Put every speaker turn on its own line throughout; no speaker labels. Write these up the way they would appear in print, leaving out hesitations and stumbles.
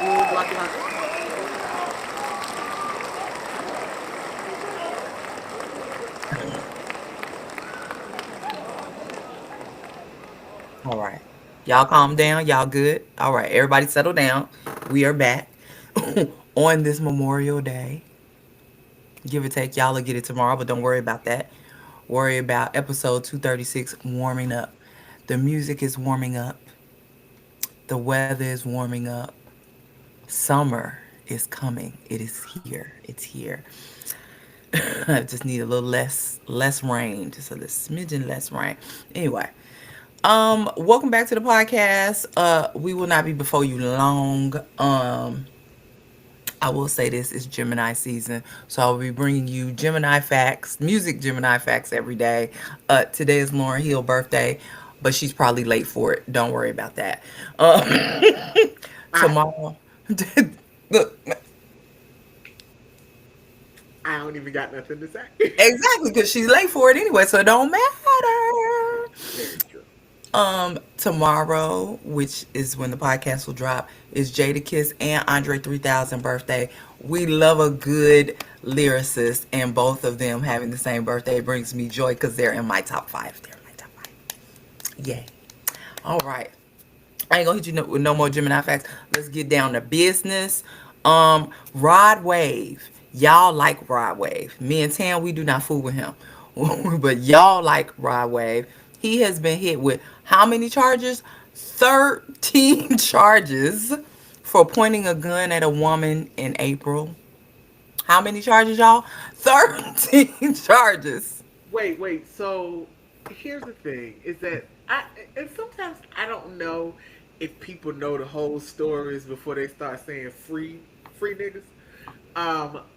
room, block your house.
All right. Y'all calm down. Y'all good? All right. Everybody settle down. We are back on this Memorial Day. Give or take, y'all will get it tomorrow, but don't worry about that. Worry about episode 236 warming up. The music is warming up. The weather is warming up. Summer is coming. It is here. It's here. I just need a little less rain, just a little smidgen less rain. Anyway, welcome back to the podcast. We will not be before you long. I will say this is Gemini season, so I'll be bringing you Gemini facts, music Gemini facts every day. Today is Lauren Hill birthday, but she's probably late for it. Don't worry about that.
I
Tomorrow, look,
I don't even got nothing to say.
exactly, because she's late for it anyway, so it don't matter.
Very true.
Tomorrow, which is when the podcast will drop, is Jada Kiss and Andre 3000 birthday. We love a good lyricist, and both of them having the same birthday brings me joy because they're in my top five. They're in my top five. Yay. All right. I ain't gonna hit you with no more Gemini facts. Let's get down to business. Rod Wave. Y'all like Rod Wave. Me and Tam, we do not fool with him. But y'all like Rod Wave. He has been hit with how many charges? 13 charges for pointing a gun at a woman in April. How many charges, y'all? 13 charges.
Wait. So here's the thing: is that and sometimes I don't know if people know the whole stories before they start saying free niggas.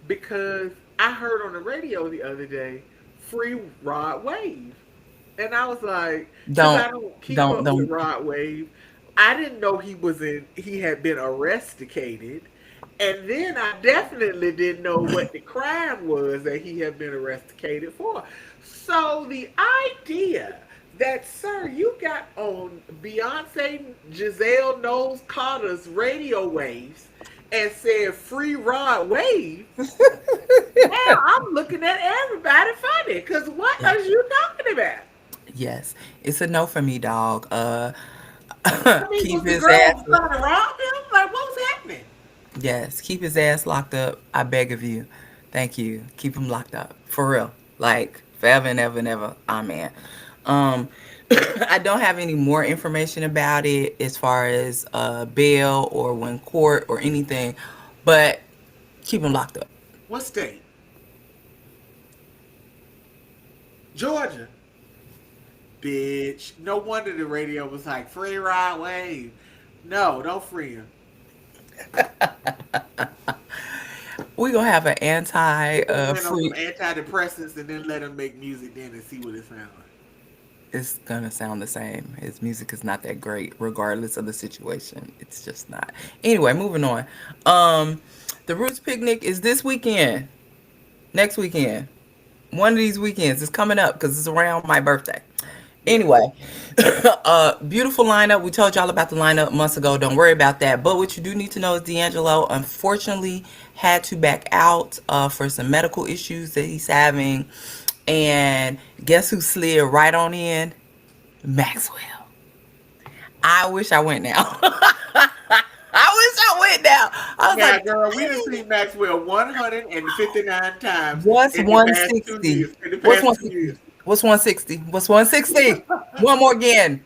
Because I heard on the radio the other day, free Rod Wave, and I was like, because I
Don't,
don't keep up with
don't.
Rod Wave, I didn't know he had been arresticated. And then I definitely didn't know what the crime was that he had been arrested for. So the idea that, sir, you got on Beyonce Giselle Knowles Carter's radio waves and said free Rod Wave, now I'm looking at everybody funny. Because what
Yeah.
are you talking about?
Yes, it's a no for me, dog.
I mean,
Keep
was the
his
girl
ass.
trying to rob him? Like, what was happening?
Yes, keep his ass locked up. I beg of you. Thank you. Keep him locked up for real. Like forever and ever and ever. Amen. Um, I don't have any more information about it as far as bail or when court or anything, but keep him locked up.
What state? Georgia. Bitch. No wonder the radio was like, free Rod Wave. No, don't free him.
We gonna have an anti
Put him in on some
free.
antidepressants and then let him make music then and see what it sounds like.
It's gonna sound the same. His music is not that great, regardless of the situation. It's just not. Anyway, moving on. The Roots picnic is this weekend. Next weekend. One of these weekends is coming up because it's around my birthday.
Yeah.
Anyway, beautiful lineup. We told y'all about the lineup months ago. Don't worry about that. But what you do need to know is D'Angelo unfortunately had to back out for some medical issues that he's having. And guess who slid right on in? Maxwell. I wish I went now. I wish I went now. I was
Now,
like,
girl, we done seen Maxwell 159 times
what's
in the past
160?
2 years. In the
What's
past 2 years.
160? What's 160? What's 160? One more game.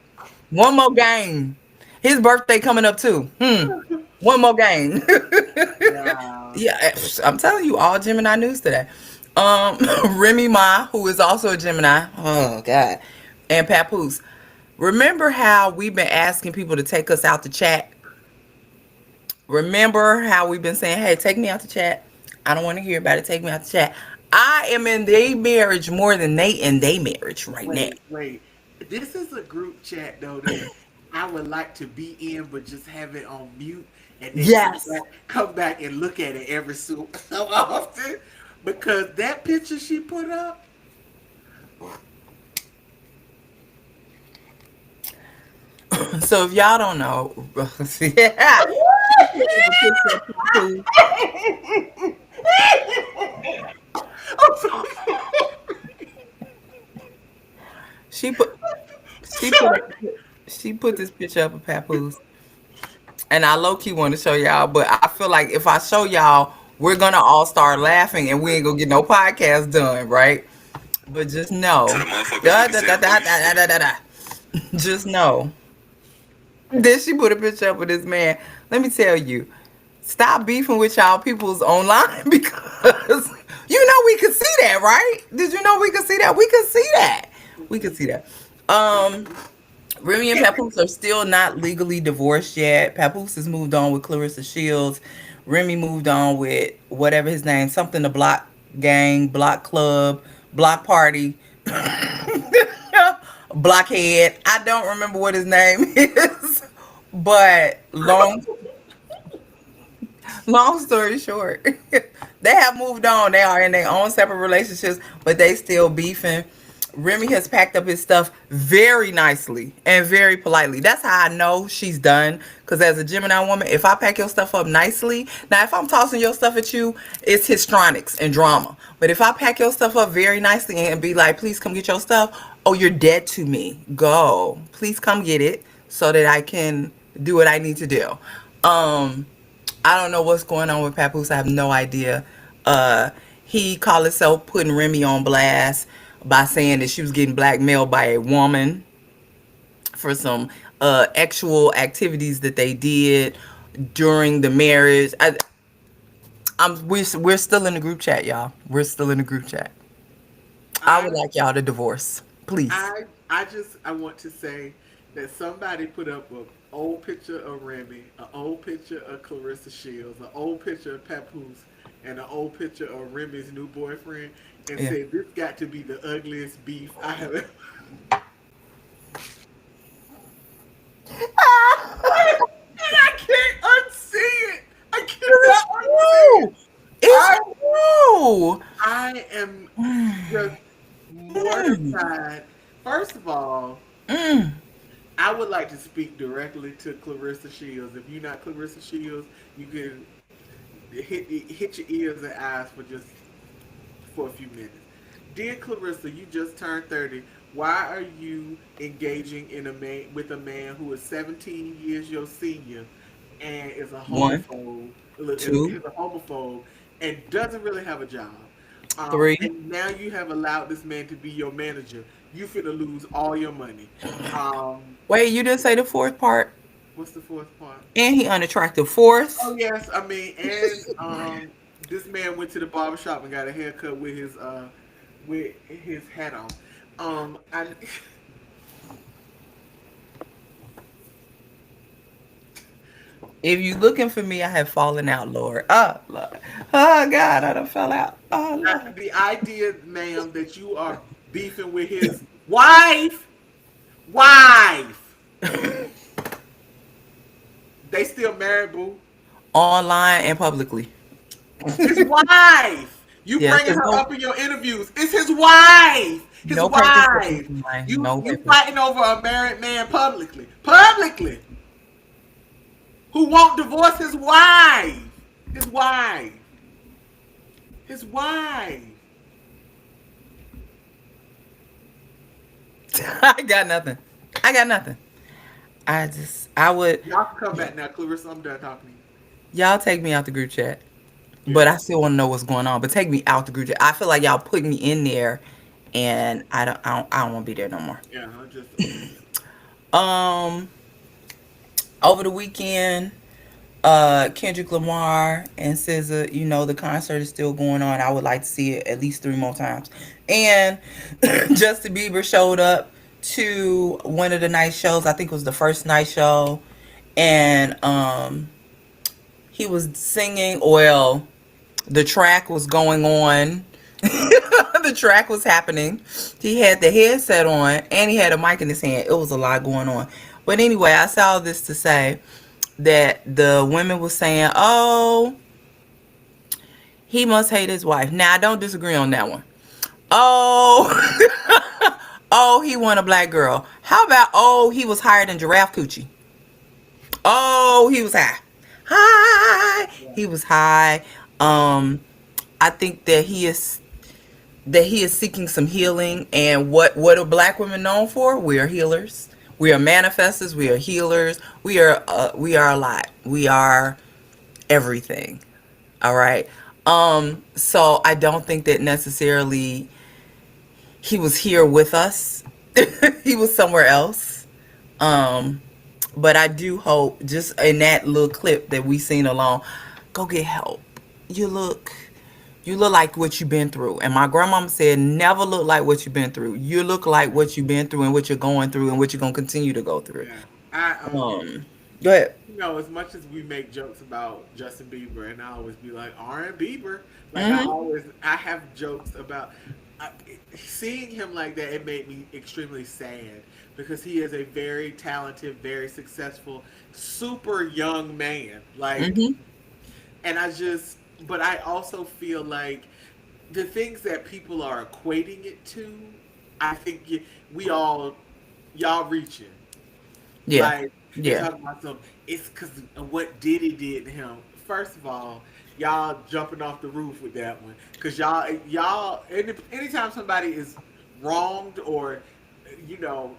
One more game. His birthday coming up too. One more game.
Wow.
Yeah, I'm telling you, all Gemini news today. Um, Remy Ma, who is also a Gemini. Oh God. And Papoose. Remember how we've been asking people to take us out the chat? Remember how we've been saying, hey, take me out the chat? I don't want to hear about it. Take me out the chat. I am in their marriage more than they in their marriage right now.
Wait. This is a group chat though that I would like to be in, but just have it on mute, and then
Yes.
come back and look at it every so often, because that picture she put up.
So if y'all don't know, yeah. put up a picture of Papoose.
I'm so
She put she put
sorry.
up she put this picture up of Papoose. And I low key want to show y'all, but I feel like if I show y'all, we're gonna all start laughing and we ain't gonna get no podcast done, right? But just know, just know. Then she put a picture up with this man. Let me tell you, stop beefing with y'all peoples online because you know we could see that, right? Did you know we could see that? We could see that. We could see that. Um, Remy and Papoose are still not legally divorced yet. Papoose has moved on with Clarissa Shields. Remy moved on with whatever his name, something the Block Gang, Block Club, Block Party, Blockhead. I don't remember what his name is, but long story short, they have moved on. They are in their own separate relationships, but they still beefing. Remy has packed up his stuff very nicely and very politely. That's how I know she's done. Because as a Gemini woman, if I pack your stuff up nicely, now if I'm tossing your stuff at you, it's histrionics and drama. But if I pack your stuff up very nicely and be like, please come get your stuff, oh, you're dead to me. Go. Please come get it so that I can do what I need to do. Um, I don't know what's going on with Papoose. I have no idea. He called himself putting Remy on blast by saying that she was getting blackmailed by a woman for some actual activities that they did during the marriage. We're still in the group chat, y'all. We're still in the group chat. I
I
would like y'all to divorce, please.
I want to say that somebody put up an old picture of Remy, an old picture of Clarissa Shields, an old picture of Papoose, and an old picture of Remy's new boyfriend, and
Yeah.
said this got to be the ugliest beef I have ever. And I can't unsee it. I
It's
cannot unsee it.
true. It's
I
true.
I am just
Mm,
mortified. First of all,
mm.
I would like to speak directly to Clarissa Shields. If you're not Clarissa Shields, you can hit your ears and eyes for a few minutes. Dear Clarissa, you just turned 30. Why are you engaging in a man with a man who is 17 years your senior and is a
One,
homophobe? Is
two,
a homophobe and doesn't really have a job.
three.
And now you have allowed this man to be your manager. You finna lose all your money. Um,
Wait, you didn't say the fourth part.
what's the fourth part?
And he unattractive. Fourth.
Oh yes, I mean, and this man went to the barber shop and got a haircut with his hat on. I
If you looking for me, I have fallen out, Lord. Oh, Lord. Oh, God, I done fell out. Oh, Lord.
the idea, ma'am, that you are beefing with his wife, they still married, boo.
Online and publicly.
His wife. You
Yes,
bringing
there's
her
no,
up in your interviews. It's his wife. His
no purpose for
wife.
being online.
You
No
you
purpose.
fighting over a married man publicly. Publicly. Who won't divorce his wife. His wife. His wife.
I got nothing. I got nothing. I would,
Y'all can come back now, Clarissa. I'm done talking to you.
y'all take me out the group chat. But
Yeah.
I still want to know what's going on. But take me out the group chat. I feel like y'all put me in there and I don't want to be there no more.
Yeah, I just
Um, over the weekend, Kendrick Lamar and SZA, you know, the concert is still going on. I would like to see it at least 3 more times. And Justin Bieber showed up to one of the night shows. I think it was the first night show. And he was singing, well, the track was going on. The track was happening. He had the headset on and he had a mic in his hand. It was a lot going on. But anyway, I saw all this to say that the women were saying, "Oh, he must hate his wife." Now, I don't disagree on that one. Oh, oh, he want a black girl. How about, oh, he was higher than Giraffe Coochie? Oh, he was high. high.
Yeah.
He was high. Um, I think that he is seeking some healing. And what are black women known for? We are healers. We are manifestors. We are healers. We are a lot. We are everything. All right. So I don't think that necessarily he was here with us. He was somewhere else. Um, but I do hope, just in that little clip that we seen alone, go get help. You look, you look like what you've been through. And my grandmama said, never look like what you've been through. You look like what you've been through and what you're going through and what you're gonna continue to go through.
Yeah. I
Go ahead.
as much as we make jokes about Justin Bieber, and I always be like R and Bieber, like
Mm-hmm.
I have jokes about I, seeing him like that. It made me extremely sad because he is a very talented, very successful, super young man. Like,
Mm-hmm.
and but I also feel like the things that people are equating it to, I think we all y'all reaching.
Yeah.
Like they
Yeah.
talking about some. It's because of what Diddy did to him. First of all, y'all jumping off the roof with that one because anytime somebody is wronged or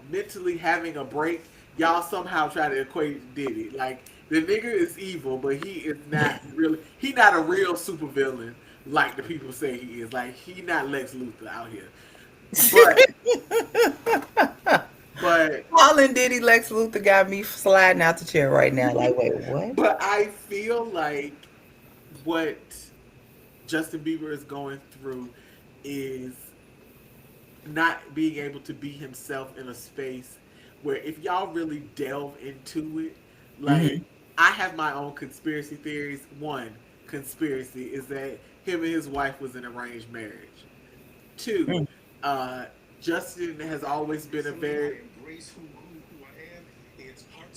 mentally having a break, y'all somehow try to equate Diddy. Like the nigga is evil, but he is not really. He not a real supervillain like the people say he is. Like he not Lex Luthor out here. But but
Calling Diddy Lex Luthor got me sliding out the chair right now. Like, wait, what?
but I feel like what Justin Bieber is going through is not being able to be himself in a space where if y'all really delve into it, like
Mm-hmm.
I have my own conspiracy theories. One conspiracy is that him and his wife was an arranged marriage. Two, uh, Justin has always been a very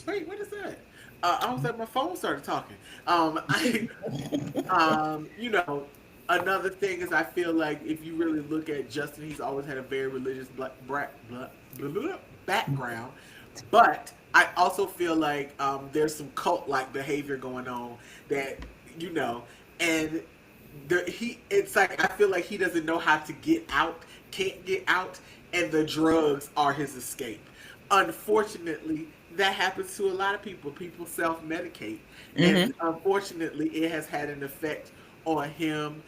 wait. What is that? I was like my phone started talking. I another thing is I feel like if you really look at Justin, he's always had a very religious background, but I also feel like there's some cult like behavior going on that you know, and it's like I feel like he doesn't know how to get out, can't get out, and the drugs are his escape. Unfortunately, that happens to a lot of people. People self medicate,
Mm-hmm.
and unfortunately, it has had an effect on him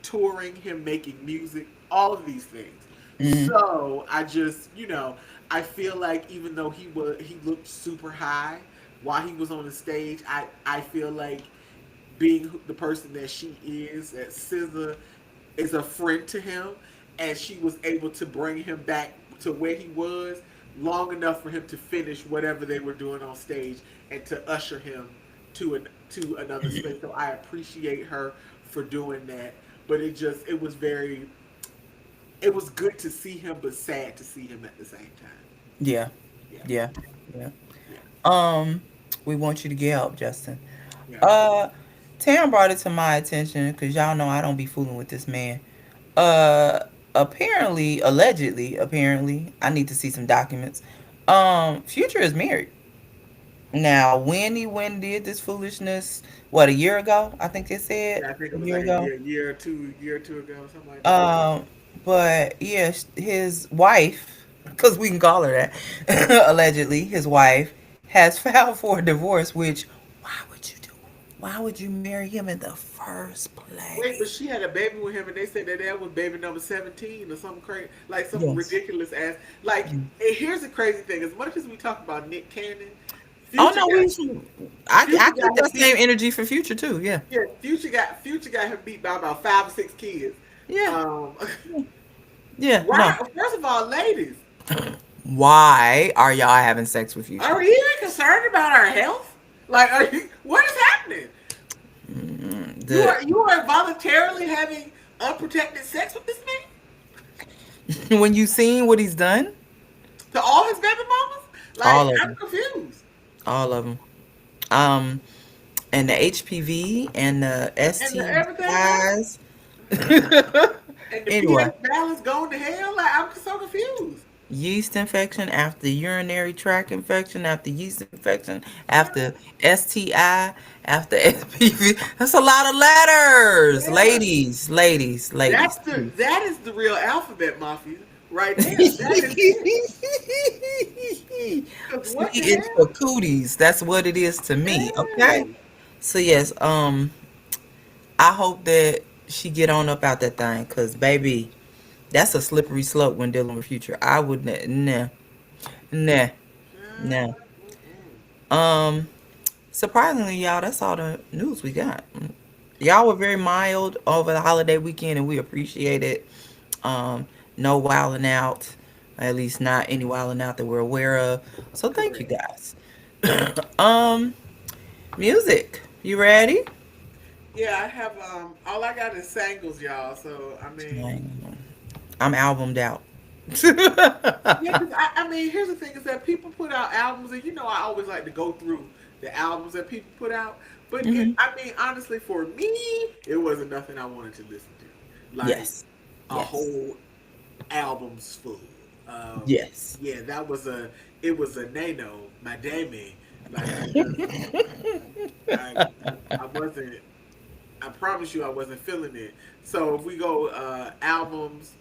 touring, him making music, all of these things.
Mm-hmm.
So I feel like even though he looked super high while he was on the stage, I feel like being the person that she is, that SZA is a friend to him, and she was able to bring him back to where he was long enough for him to finish whatever they were doing on stage and to usher him to another space. So I appreciate her for doing that. But it was good to see him, but sad to see him at the same time.
Yeah.
Yeah,
Yeah. Yeah.
yeah,
Um, we want you to get help, Justin.
yeah.
Uh, Tam brought it to my attention because y'all know I don't be fooling with this man. Uh, apparently, allegedly, apparently, I need to see some documents. Future is married now. When he went and did this foolishness, what, a year ago? I think they said
Yeah, I think
a
it was
year
like
ago.
year or two ago, something like that.
Um, but yeah, his wife, because we can call her that, allegedly, his wife has filed for a divorce. Which, why would you do? Why would you marry him in the first
Wait, but
place?
she had a baby with him, and they said that was baby number 17 or something crazy, like some
Yes.
ridiculous ass. Like, and here's the crazy thing: as much as we talk about Nick Cannon,
Oh
Future
no,
got
we should. I
Future
keep
got him
that
beat.
same energy for Future too. Yeah.
Yeah, Future got him beat by about 5 or 6 kids.
Yeah.
Um,
Yeah.
why?
No.
First of all, ladies,
Why are y'all having sex with Future?
are you even concerned about our health? Like, what is happening?
The
You are voluntarily having unprotected sex with this man
when you seen what he's done,
to all his baby mamas? Like,
all of
I'm
them,
confused.
all of them. Um, and the HPV and the
And everything else.
STIs.
And the
Anyway,
pH balance going to hell. Like I'm so confused.
yeast infection, after urinary tract infection, after yeast infection,
Yeah,
after STI, after SPV. That's a lot of letters.
yeah.
Ladies, ladies, ladies, please.
That is the real alphabet mafia right there. That is it. Cause
C
what the
is for
hell?
cooties. That's what it is to me. Okay.
Yes.
So yes, I hope that she get on up out that thing, cause baby, that's a slippery slope when dealing with Future. I would nah, nah, nah.
Child, mm-mm.
Um, Surprisingly, y'all, that's all the news we got. Y'all were very mild over the holiday weekend, and we appreciate it. Um, no wilding out, at least not any wilding out that we're aware of. So thank you
Correct.
guys. um, Music. You ready?
Yeah, I have all I got is singles, y'all. So I mean,
Dang, I'm albumed out.
yeah, because I mean, here's the thing: is that people put out albums, and I always like to go through the albums that people put out. But
Hmm.
I mean, honestly, for me, it wasn't nothing I wanted to listen to, like
Yes.
a
Yes.
whole albums full.
Yes.
Yeah, it was a Nano, my Damie. Like I I wasn't. I promise you, I wasn't feeling it. So if we go albums,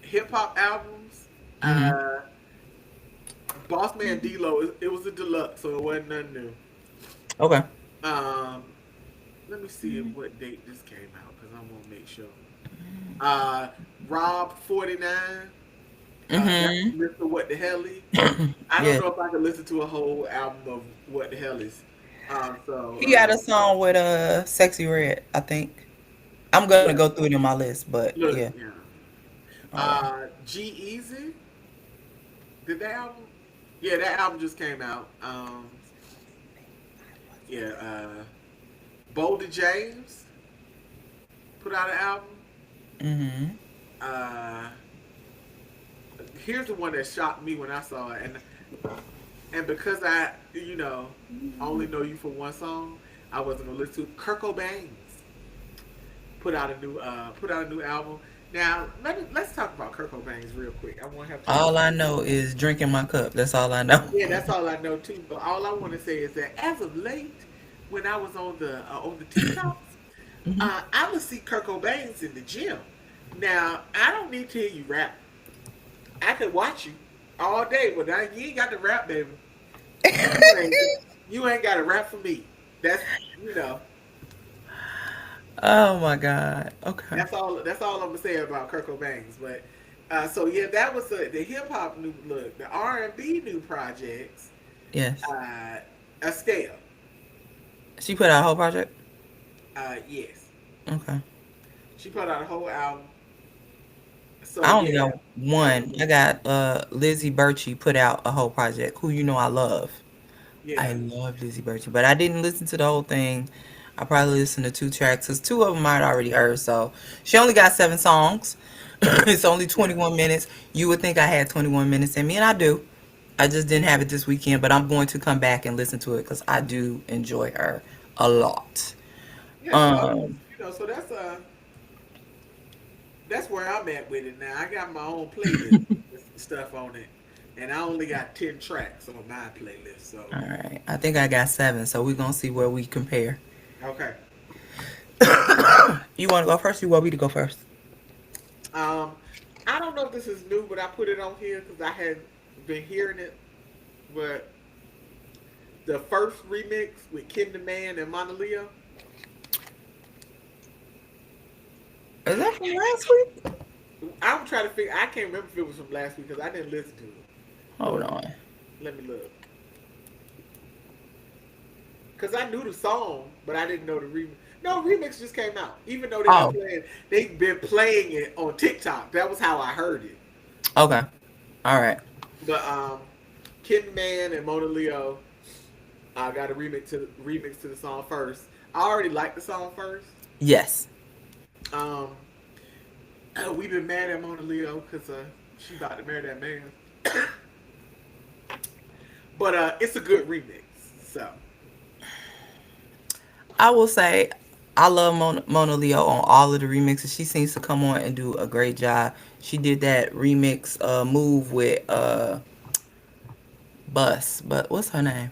hip hop albums,
Hmm.
uh, Boss Man D-Lo, it was a deluxe, so it wasn't nothing new.
Okay.
Um, Let me see what date this came out because I want to make sure. Rob 49. That's
Hmm.
Mr. What the Helly. I don't
Yeah.
know if I could listen to a whole album of What the Hell is.
He got a song with Sexy Red, I think. I'm gonna
Yeah,
go through it in my list, but
look,
yeah.
yeah.
All right.
G Easy. Did that album? Yeah, that album just came out. Yeah. Boulder James put out an album.
Mm-hmm.
Uh, Here's the one that shocked me when I saw it, and because I only know you for one song, I wasn't gonna listen to it. Kurt Cobain's put out a new album. Now let's talk about Kurt Cobain's real quick. I won't have too much
All I
time.
know is drinking my cup. That's all I know.
Yeah, that's all I know too. But all I want to say is that as of late, when I was on the TikToks,
Hmm.
I would see Kurt Cobain's in the gym. Now I don't need to hear you rap. I could watch you all day, but now you ain't got to rap, baby. You ain't you ain't got to rap for me. That's you know
Oh my God. Okay.
that's all I'm gonna say about Kurt Cobain's. But so yeah, that was the hip hop new look, the R&B new projects.
Yes.
Uh, Estelle,
She put out a whole project.
yes,
Okay.
she put out a whole album.
I
So
only
yeah,
got one. I got Lizzie Birchie put out a whole project. Who you know I love. I
yeah,
love Lizzie Birchie, but I didn't listen to the whole thing. I probably listened to two tracks because two of them I'd already heard. So she only got 7 songs. It's only
yeah,
21 minutes. You would think I had 21 minutes in me, and I do. I just didn't have it this weekend, but I'm going to come back and listen to it because I do enjoy her a lot.
yeah. So I mean,
Um,
so that's where I'm at with it now. I got my own playlist with some stuff on it, and I only got 10 tracks on my playlist. So
all right, I think I got 7, so we're gonna see where we compare.
okay.
You want to go first? You want me to go first?
Um, I don't know if this is new, but I put it on here because I had been hearing it. But the first remix with Kim the Man and Mona Leo,
Is that from last week?
I'm trying to figure. I can't remember if it was from last week because I didn't listen to it.
Hold
But
on.
let me look because I knew the song, but I didn't know the remix. No, remix just came out. Even though
Oh,
they've been playing it on TikTok. That was how I heard it.
okay. All right.
But Kim the Man and Mona Leo, I got a remix to the song first. I already liked the song first.
Yes.
Um, we've been mad at Mona Leo because she about to marry that man. But it's a good remix. So
I will say I love Mona Leo on all of the remixes. She seems to come on and do a great job. She did that remix move with but what's her name?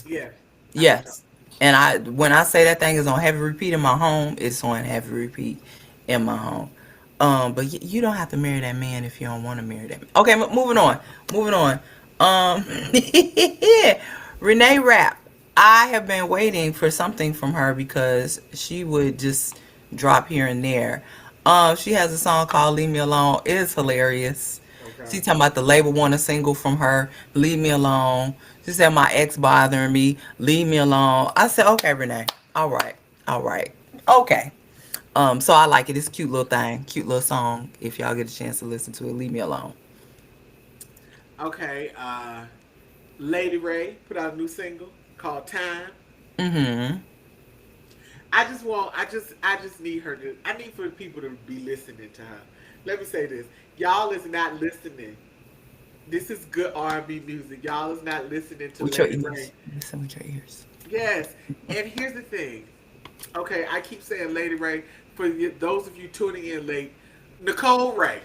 Yes, I know what
Yes. And I when I say that thing is on heavy repeat in my home, it's on heavy repeat in my home. But you don't have to marry that man if you don't want to marry that man. Okay, moving on. Moving on. Um, Renee Rapp. I have been waiting for something from her because she would just drop here and there. She has a song called "Leave Me Alone." It's hilarious.
you're saying.
She
Okay.
talking about the label want a single from her. Leave me alone. She said my ex bothering me. Leave me alone. I said okay, Renee. All right. All right. Okay. So I like it. It's a cute little thing, cute little song. If y'all get a chance to listen to it, leave me alone.
Okay. Lady Ray put out a new single called "Time."
Mm-hmm.
I just need her to. I need for people to be listening to her. Let me say this: y'all is not listening. This is good R&B music. Y'all is not listening to
With your
Lady Ray.
ears. Listen with your ears.
Yes, and here's the thing. Okay, I keep saying Lady Ray. For those of you tuning in late, Nicole Ray,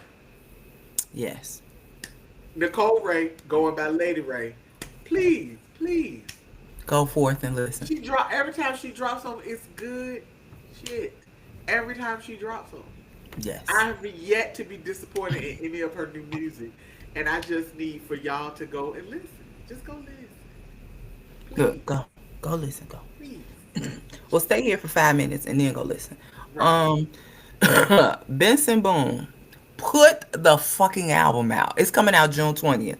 Yes.
Nicole Ray, going by Lady Ray. Please, please.
Go forth and listen.
She drop every time she drops them. It's good shit. Every time she drops them. I
Yes.
have yet to be disappointed in any of her new music, and I just need for y'all to go and listen. Just go listen,
Good.
please,
Go. Go listen. Go.
please.
Well, stay here for 5 minutes and then go listen.
Right.
Um, Benson Boone, put the fucking album out. It's coming out June 20th.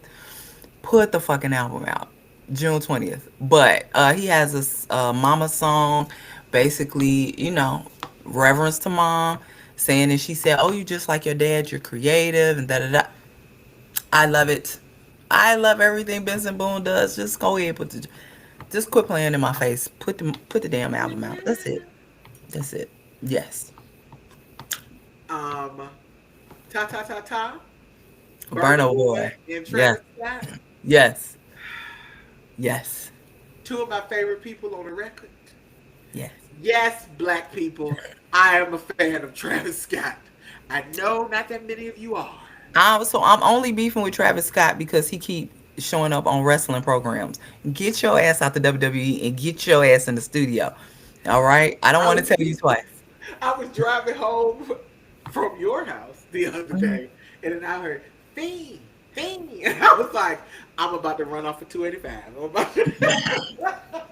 Put the fucking album out June 20th. But he has a mama song, basically, reverence to mom, saying that she said, "Oh, you just like your dad. You're creative and da da da." I love it. I love everything Benson Boone does. Just go ahead, just quit playing in my face. Put the damn album out. That's it. That's it. Yes.
Um, Ta Ta Ta Ta, Burna
Burno
Boy,
Boy.
and
Yes.
Travis Scott.
Yes. Yes.
Two of my favorite people on the record.
Yes.
Yes, black people, I am a fan of Travis Scott. I know not that many of you are.
I'm only beefing with Travis Scott because he keep showing up on wrestling programs. Get your ass out the WWE and get your ass in the studio. All right. I don't
I
want to
was
tell you twice.
I was driving home from your house the other
Mhm.
day, and then I heard Fiend, Fiend, and I was like, I'm about to run off for 285. I'm about to...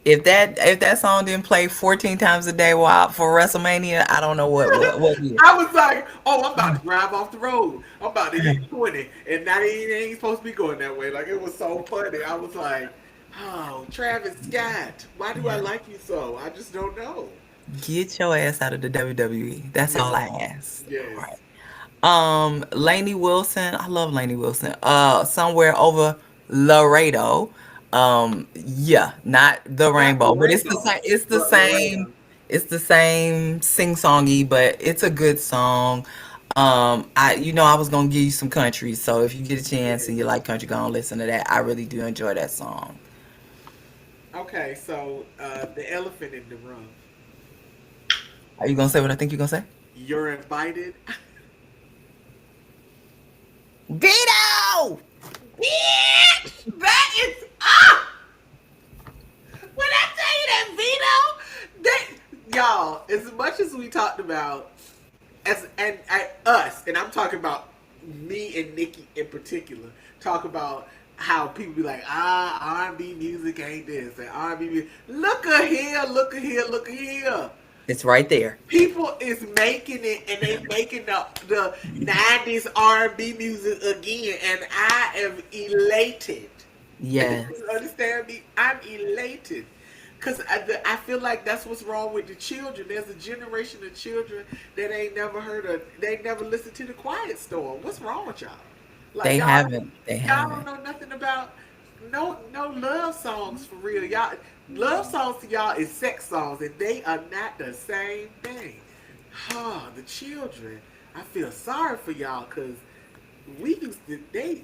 If that song didn't play 14 times a day while for WrestleMania, I don't know what did.
I was like, oh, I'm about to drive off the road. I'm about to hit 20, and that ain't supposed to be going that way. Like it was so funny. I was like, oh, Travis Scott, why do I
Yeah.
like you so? I just don't know.
Get your ass out of the WWE. That's all I
Yes,
ask. All right.
yes.
Lainey Wilson. I love Lainey Wilson. Somewhere over Laredo. Yeah, not the
Not
rainbow, but it's the
Laredo,
same. It's the
but
same.
Laredo.
It's the same sing songy, but it's a good song. I was gonna give you some country, so if you get a chance
Yes.
and you like country, go and listen to that. I really do enjoy that song.
Okay, so the elephant in the room.
Are you gonna say what I think you're gonna say?
You're invited.
Vito!
Bitch! That is ah! When I tell you that Vito, y'all, as much as we talked about us, and I'm talking about me and Nikki in particular, talk about how people be like, R&B music ain't this, and R&B music. Look at here, look at here, look at here.
It's right there.
People is making it, and they making the 90s R&B music again, and I am elated. You
Yes.
understand me? I'm elated. Because I feel like that's what's wrong with the children. There's a generation of children that ain't never heard of, they ain't never listened to the Quiet Storm. What's wrong with y'all? Like
They haven't. They
y'all don't
haven't.
know nothing about no love songs for real. Y'all love songs to y'all is sex songs, and they are not the same thing. The children. I feel sorry for y'all because we used to they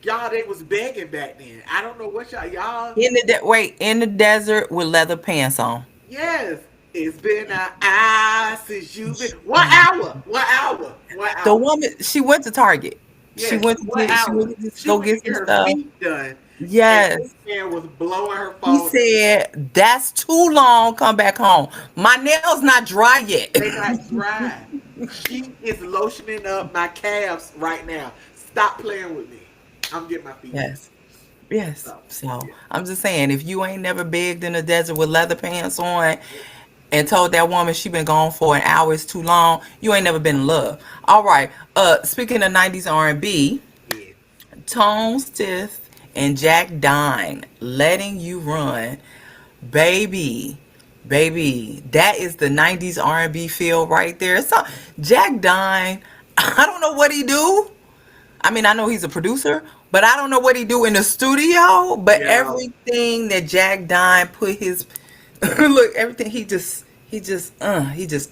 Y'all, they was begging back then. I don't know what y'all.
Wait, in the desert with leather pants on.
Yes, it's been an hour since you've been. 1 hour. 1 hour. one
The
hour.
woman, she went to Target.
Yes, one
She
hour.
went to just
She
go
went to
get
get
some
her
stuff.
feet done, and this
Yes.
man was blowing her
He
phone.
said, "That's too long. Come back home. My nails not dry yet."
They not dry. She is lotioning up my calves right now. Stop playing with me. I'm getting my feet done.
Yes. Yes.
So
So
yeah.
I'm just saying, if you ain't never begged in the desert with leather pants on and told that woman she been gone for an hour is too long, you ain't never been in love. All right. Speaking of 90s R&B,
Yeah.
Tone Stith and Jack Dine, letting you run, baby. Baby, that is the 90s R&B feel right there. So Jack Dine, I don't know what he do. I mean, I know he's a producer, but I don't know what he do in the studio. But
Yeah.
everything that Jack Dine put his look, everything he just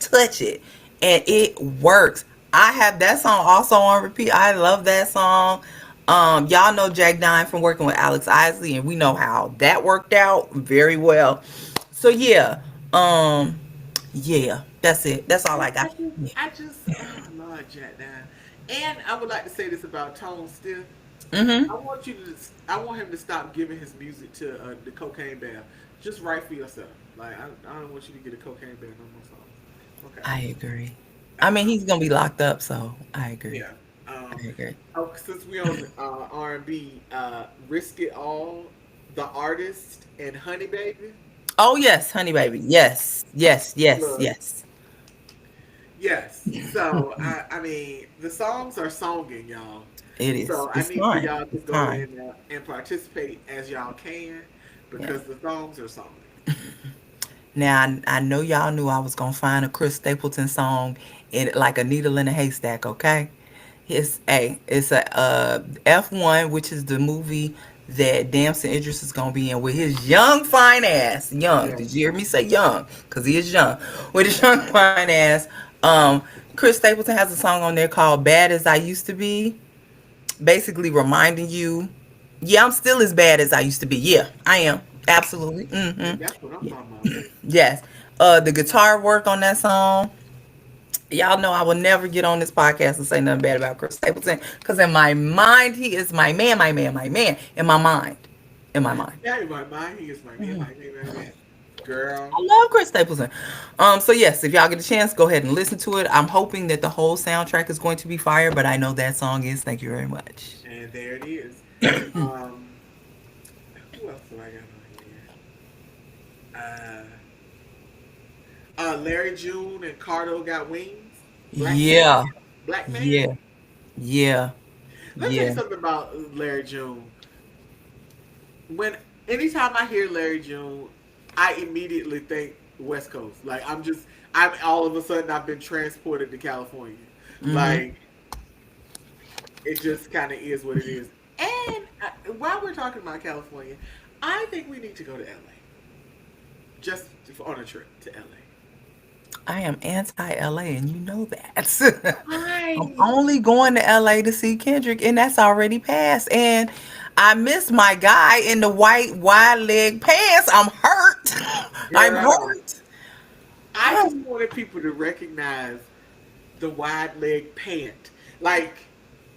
touch it, and it works. I have that song also on repeat. I love that song. Y'all know Jack Dine from working with Alex Isley, and we know how that worked out very well. So yeah, um, yeah, that's it. That's all
Yeah,
I got. Yeah.
oh Lord, Jack down. And I would like to say this about Tone Stiff.
Mm-hmm.
I want him to stop giving his music to the Cocaine Bear. Just write for yourself. Like I don't want you to get a Cocaine Bear no more songs. Okay.
I agree. I mean,
Uh,
he's gonna be locked up, so I agree.
yeah. Um,
I agree.
oh, since we on R&B, Risk It All, The Artist, and Honey Baby.
Oh yes, honey baby. Yes, yes, yes,
Look,
yes.
yes. So I mean, the songs are songing, y'all.
It is.
So I
It's
need for
time.
y'all to
It's
go
time.
in and participate as y'all can
Yeah.
because the songs are songing.
Now I know y'all knew I was gonna find a Chris Stapleton song in like a needle in a haystack. Okay, it's a F1, which is the movie that Damson Idris is gonna be in with his young fine ass. Young.
Yeah.
Did you hear me say young? Cause he is young. With his young fine ass. Chris Stapleton has a song on there called "Bad as I Used to Be," basically reminding you, yeah, I'm still as bad as I used to be. Yeah, I am. Absolutely.
And that's what I'm
Mm-hmm.
talking about.
Yes. The guitar work on that song. Y'all know I will never get on this podcast and say nothing bad about Chris Stapleton because in my mind he is my man, my man, my man. In my mind, in my mind.
Yeah, in my mind, he is my man, my man, my man. Girl.
I love Chris Stapleton. So yes, if y'all get a chance, go ahead and listen to it. I'm hoping that the whole soundtrack is going to be fire, but I know that song is. Thank you very much.
And there it is. Um, who else do I got on here? Larry June and Cardo got wings. Black man.
Yeah,
Black man.
yeah, yeah,
Let me tell you
yeah.
something about Larry June. When anytime I hear Larry June, I immediately think West Coast. Like I'm all of a sudden I've been transported to California.
Hmm.
Like it just kind of is what it is. And while we're talking about California, I think we need to go to LA just on a trip to LA.
I am anti LA, and you know that. I'm
Why?
only going to LA to see Kendrick, and that's already passed. And I miss my guy in the white wide leg pants. I'm hurt. I'm
Girl,
hurt.
I just wanted people to recognize the wide leg pant. Like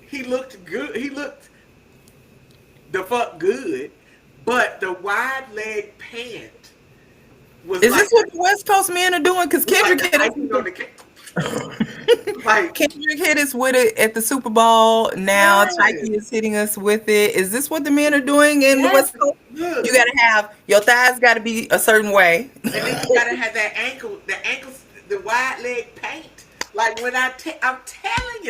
he looked good. He looked the fuck good, but the wide leg pant
Is this what the West Coast men are doing? Because
was like
Kendrick
the
hit us.
icing on the cake. Like
Kendrick hit us with it at the Super Bowl. Now
yes,
Chikey is hitting us with it. Is this what the men are doing in the
yes.
West Coast? You
Look,
gotta have your thighs gotta be a certain way.
and then you gotta have that ankle, the ankles, the wide leg paint. Like when I'm telling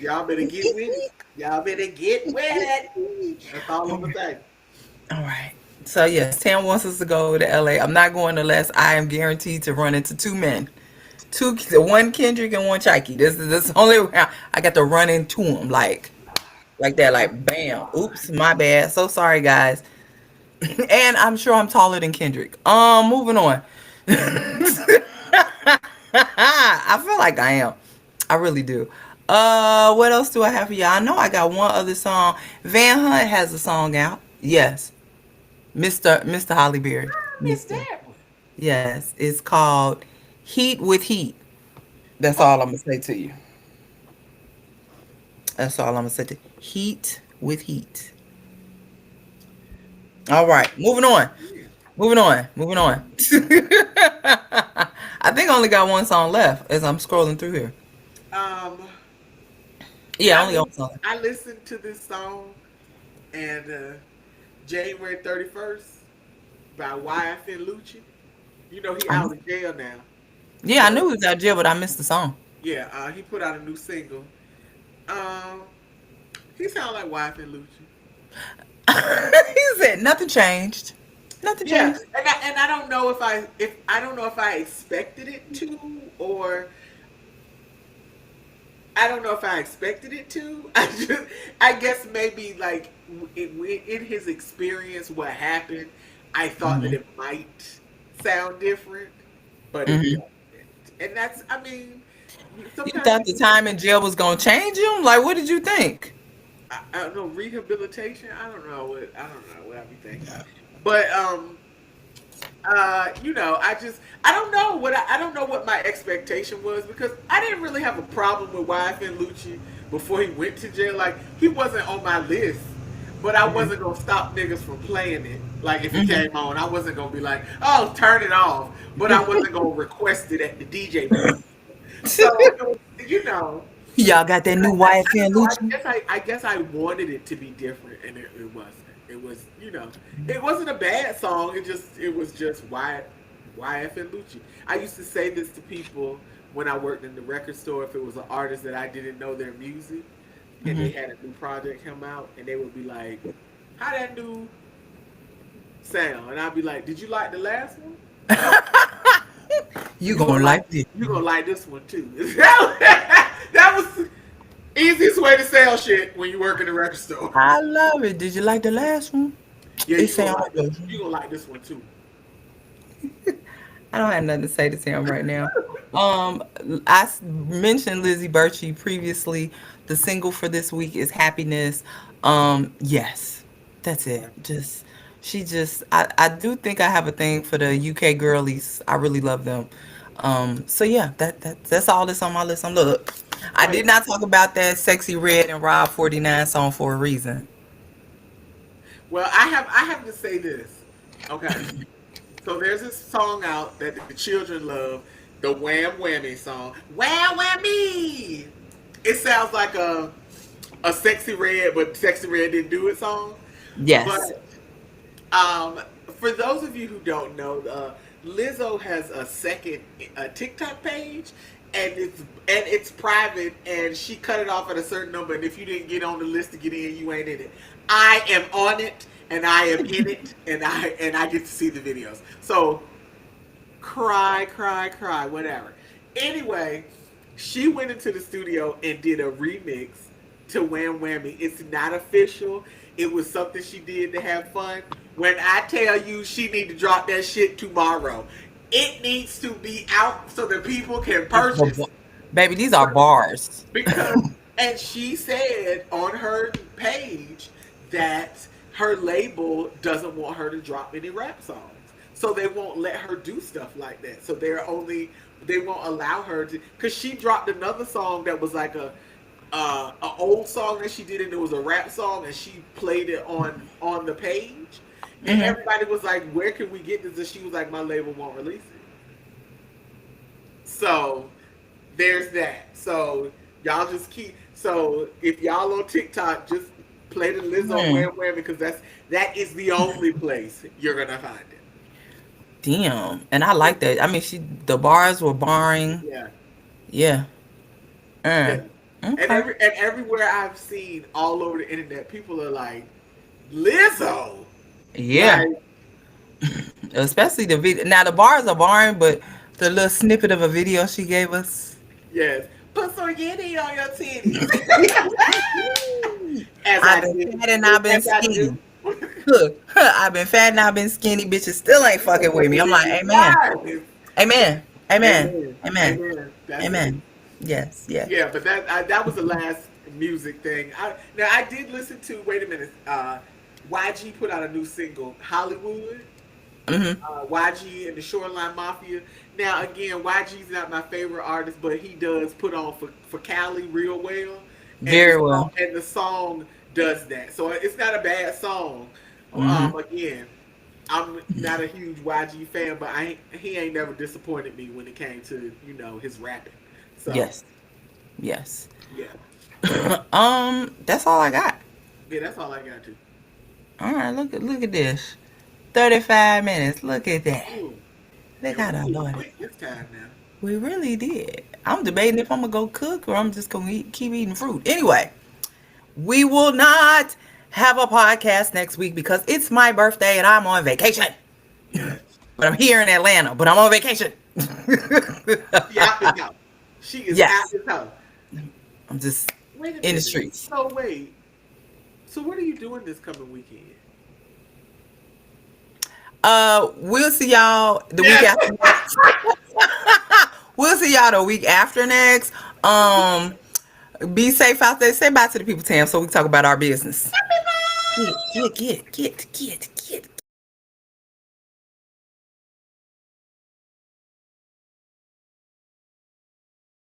y'all better get with it. Y'all better get with it. That's all I'm gonna say.
All right. So yes, Tam wants us to go to LA. I'm not going unless I am guaranteed to run into two men, one Kendrick and one Chikey. This is the only way I got to run into them like that, like bam. Oops, my bad. So sorry, guys. And I'm sure I'm taller than Kendrick. Moving on. I feel like I am. I really do. What else do I have for y'all? I know I got one other song. Van Hunt has a song out. Yes. Mr. Hollyberry.
It's
Mr.
that one.
Yes. It's called Heat with Heat. That's
Oh,
all I'm gonna say to you. That's all I'm gonna say to you. Heat with Heat. All right. Moving on.
yeah.
Moving on. Moving on. I think I only got one song left as I'm scrolling through here.
Um,
Yeah, I
I
only got one
lis-
song left.
I listened to this song and January 31st by YFN Lucci. You know he out of jail now,
Yeah, I
so
knew he was out of jail, but I missed the song.
yeah, he put out a new single. Um, he sound like YFN Lucci.
He said nothing changed. Nothing
Yeah,
changed.
and I don't know if I don't know if I expected it to, or I don't know if I expected it to. I guess maybe like in his experience, what happened, I thought that
Hmm.
it might sound different, but it
Hmm.
doesn't. And that's, I mean,
You
sometimes
thought the time in jail was gonna change him? Like, what did you think?
I don't know, rehabilitation. I don't know what I be thinking, but I don't know I don't know what my expectation was, because I didn't really have a problem with YFN Lucci before he went to jail. Like, he wasn't on my list, but I wasn't gonna stop niggas from playing it. Like, if it came on, I wasn't gonna be like, "Oh, turn it off," but I wasn't gonna request it at the DJ booth. So it was,
Y'all got that new
I
YFN
don't know.
Lucci?
I guess I wanted it to be different, and it wasn't. It was, it wasn't a bad song. It was just YF and Lucci. I used to say this to people when I worked in the record store. If it was an artist that I didn't know their music, and they had a new project come out, and they would be like, "How that new sound?" And I'd be like, "Did you like the last one?
You
You gonna
gonna
like
like this?
you gonna like this one too." That was easiest way to sell shit when you work in the record store.
I love it. Did you like the last one?
Yeah,
It
you gonna
sound
like this.
good.
You gonna like this one too.
I don't have nothing to say to Tim right now. Mentioned Lizzie Burchie previously. The single for this week is Happiness. Yes, that's it. I do think I have a thing for the UK girlies. I really love them. So yeah, that's all that's on my list. Look, I did
Wait.
not talk about that Sexy Red and Rob 49 song for a reason.
Well, I have to say this. Okay. So there's this song out that the children love, the Wham Whammy song. Wham Whammy. It sounds like a Sexy Red, but Sexy Red didn't do it song.
Yes.
But um, for those of you who don't know, Lizzo has a second TikTok page, and it's private, and she cut it off at a certain number. And if you didn't get on the list to get in, you ain't in it. I am on it, and I am in it, and I get to see the videos. So cry, cry, cry, whatever. Anyway, she went into the studio and did a remix to Wham Whammy. It's not official. It was something she did to have fun. When I tell you she need to drop that shit tomorrow, it needs to be out so that people can purchase.
Baby, these are bars.
Because, and she said on her page that her label doesn't want her to drop any rap songs. So they won't let her do stuff like that. So they won't allow her to, because she dropped another song that was like a old song that she did, and it was a rap song, and she played it on the page, and
Hmm.
everybody was like, "Where can we get this?" And she was like, "My label won't release it." So there's that. So y'all just keep. So if y'all on TikTok, just play the Lizzo
Hmm.
Wham Wham, because that is the only place you're gonna find it.
Damn. And I like that. I mean, the bars were barring.
Yeah,
Yeah.
yeah. And
Okay.
everywhere I've seen all over the internet, people are like, Lizzo,
Yeah.
like,
Especially the video. Now the bars are barring, but the little snippet of a video she gave us.
yes, put some yitty on your titties, as
I've
I
been
do,
fat and I've been
as I do.
skinny. Look, I've been fat and I've been skinny. Bitches still ain't fucking with me. I'm like, amen.
Yes.
Amen. Amen.
Amen.
Amen.
Amen. That's it.
Amen. Yes, yes.
Yeah, but that was the last music thing. Now I did listen to. Wait a minute. YG put out a new single, Hollywood. YG and the Shoreline Mafia. Now again, YG's not my favorite artist, but he does put on for Cali real well,
Very well.
and the song does that. So it's not a bad song. Again, I'm not a huge YG fan, but he ain't never disappointed me when it came to his rapping. So
Yes, yes.
yeah,
That's all I got.
yeah, that's all I got to.
All right, look at this. 35 minutes. Look at that.
Ooh,
Look
and we
how the
moving
Lord.
quick this time now.
We really did. I'm debating if I'm gonna go cook or I'm just gonna keep eating fruit. Anyway, we will not have a podcast next week because it's my birthday and I'm on vacation.
Yes,
But I'm here in Atlanta, but I'm on vacation.
she out this house. She is out
Yes,
this house.
I'm just
Wait a
in the
minute.
streets.
So wait. So what are you doing this coming weekend?
We'll see y'all the week
Yes.
after next. We'll see y'all the week after next. Be safe out there. Say bye to the people, Tam, so we can talk about our business. Get.